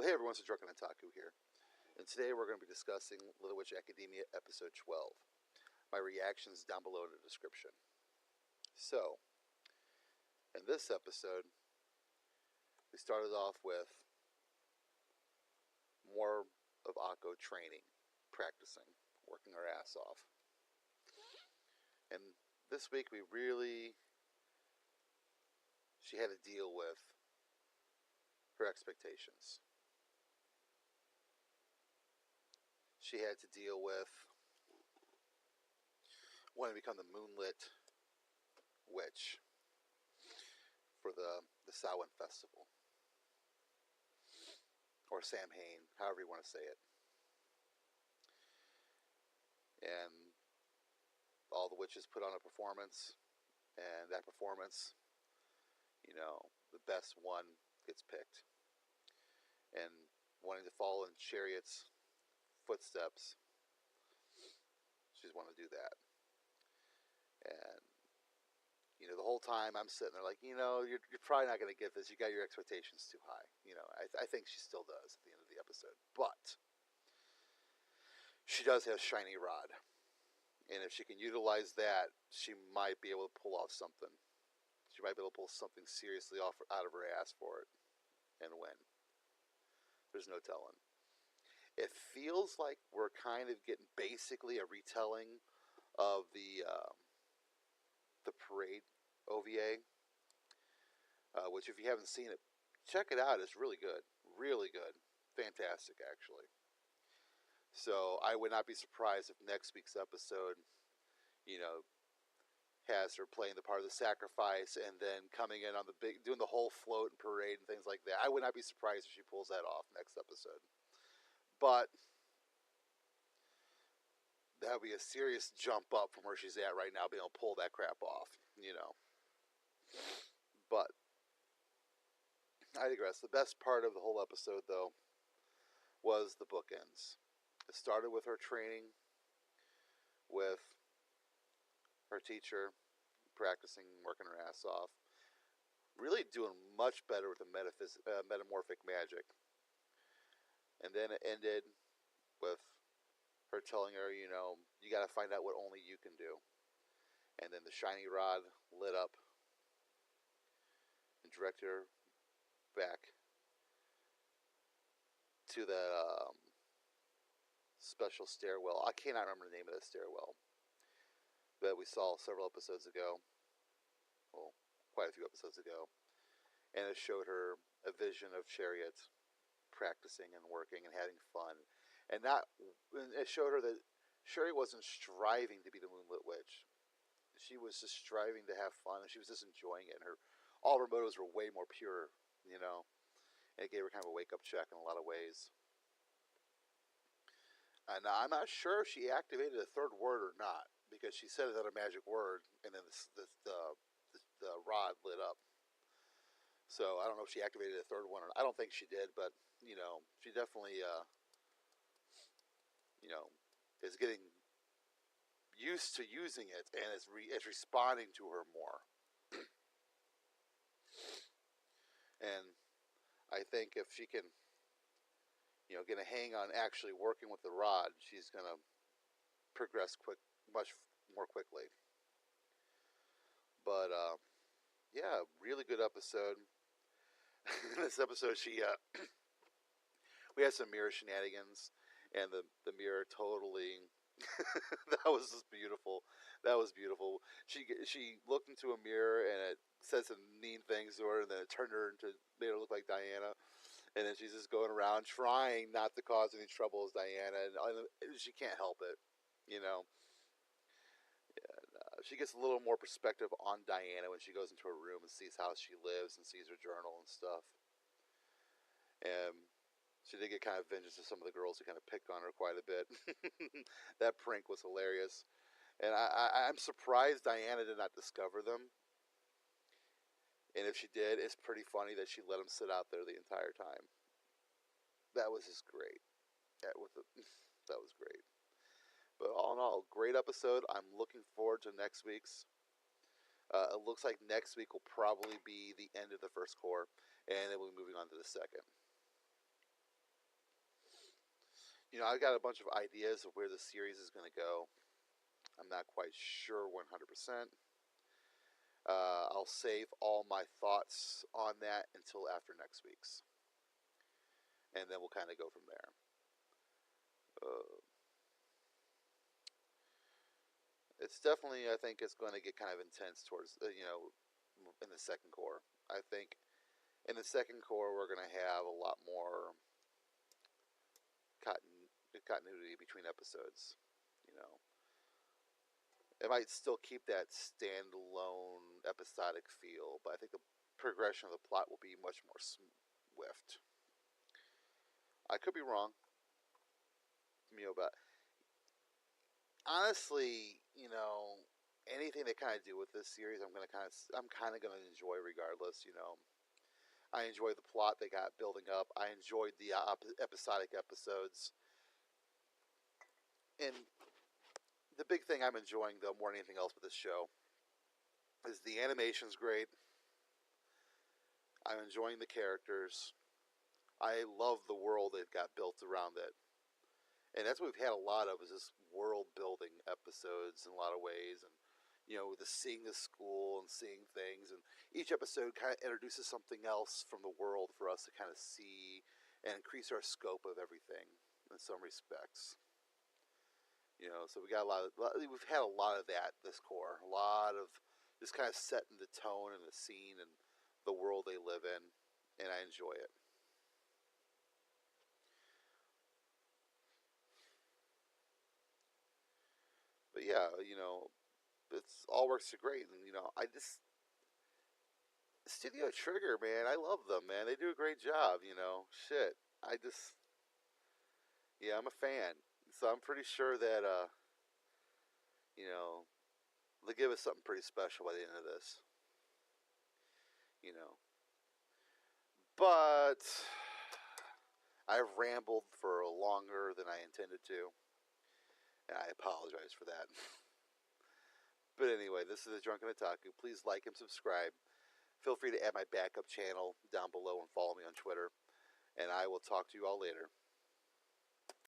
Hey everyone, it's Drunken Otaku here, and today we're going to be discussing Little Witch Academia Episode 12. My reactions down below in the description. So, in this episode, we started off with more of Akko training, practicing, working her ass off. And this week she had to deal with her expectations. She had to deal with wanting to become the moonlit witch for the Samhain festival, or Samhain, however you want to say it. And all the witches put on a performance, and that performance, the best one gets picked. And wanting to follow in Chariot's footsteps, she's wanting to do that. And the whole time I'm sitting there like, you're probably not going to get this. You got your expectations too high. I think she still does at the end of the episode. But she does have Shiny Rod. And if she can utilize that, she might be able to pull off something. She might be able to pull something seriously out of her ass for it and win. There's no telling. It feels like we're kind of getting basically a retelling of the parade OVA, which if you haven't seen it, check it out. It's really good. Really good. Fantastic, actually. So I would not be surprised if next week's episode, has her playing the part of the sacrifice and then coming in on doing the whole float and parade and things like that. I would not be surprised if she pulls that off next episode. But that would be a serious jump up from where she's at right now, being able to pull that crap off, But I digress. The best part of the whole episode, though, was the bookends. It started with her training with her teacher, practicing, working her ass off, really doing much better with the metamorphic magic. And then it ended with her telling her, you got to find out what only you can do. And then the Shiny Rod lit up and directed her back to the special stairwell. I cannot remember the name of that stairwell that we saw several episodes ago. Well, quite a few episodes ago. And it showed her a vision of Chariot practicing and working and having fun. And it showed her that Chariot wasn't striving to be the Moonlit Witch. She was just striving to have fun, and she was just enjoying it. And all of her motives were way more pure, And it gave her kind of a wake-up check in a lot of ways. And I'm not sure if she activated a third word or not, because she said another magic word, and then the rod lit up. So I don't know if she activated a third one or not. I don't think she did, but she definitely is getting used to using it, and is responding to her more. And I think if she can get a hang on actually working with the rod, she's going to progress much more quickly. But yeah, really good episode. In this episode, we had some mirror shenanigans, and the mirror totally that was just beautiful. That was beautiful. She looked into a mirror, and it said some mean things to her, and then it made her look like Diana. And then she's just going around trying not to cause any trouble as Diana, and she can't help it, And, she gets a little more perspective on Diana when she goes into her room and sees how she lives and sees her journal and stuff. And she did get kind of vengeance to some of the girls who kind of picked on her quite a bit. That prank was hilarious. And I'm surprised Diana did not discover them. And if she did, it's pretty funny that she let them sit out there the entire time. That was just great. That was great. But all in all, great episode. I'm looking forward to next week's. It looks like next week will probably be the end of the first core, and then we'll be moving on to the second. I got a bunch of ideas of where the series is going to go. I'm not quite sure 100%. I'll save all my thoughts on that until after next week's, and then we'll kind of go from there. It's definitely, I think, it's going to get kind of intense towards, in the second core. I think in the second core, we're going to have a lot more continuity between episodes. You know, it might still keep that standalone episodic feel, but I think the progression of the plot will be much more swift. I could be wrong, but honestly, anything they kind of do with this series, I'm kind of gonna enjoy regardless. I enjoy the plot they got building up. I enjoyed the episodic episodes, and the big thing I'm enjoying though more than anything else with this show is the animation's great. I'm enjoying the characters. I love the world they've got built around it. And that's what we've had a lot of is this world building episodes in a lot of ways, and the seeing the school and seeing things, and each episode kind of introduces something else from the world for us to kind of see and increase our scope of everything in some respects. So we got we've had a lot of that this core, a lot of just kind of setting the tone and the scene and the world they live in, and I enjoy it. But yeah, it's all works great, and I just Studio Trigger, man, I love them, man. They do a great job, Shit, I just yeah, I'm a fan, so I'm pretty sure that you know, they'll give us something pretty special by the end of this, you know. But I've rambled for longer than I intended to, and I apologize for that. But anyway, this is the Drunken Otaku. Please like and subscribe. Feel free to add my backup channel down below and follow me on Twitter. And I will talk to you all later.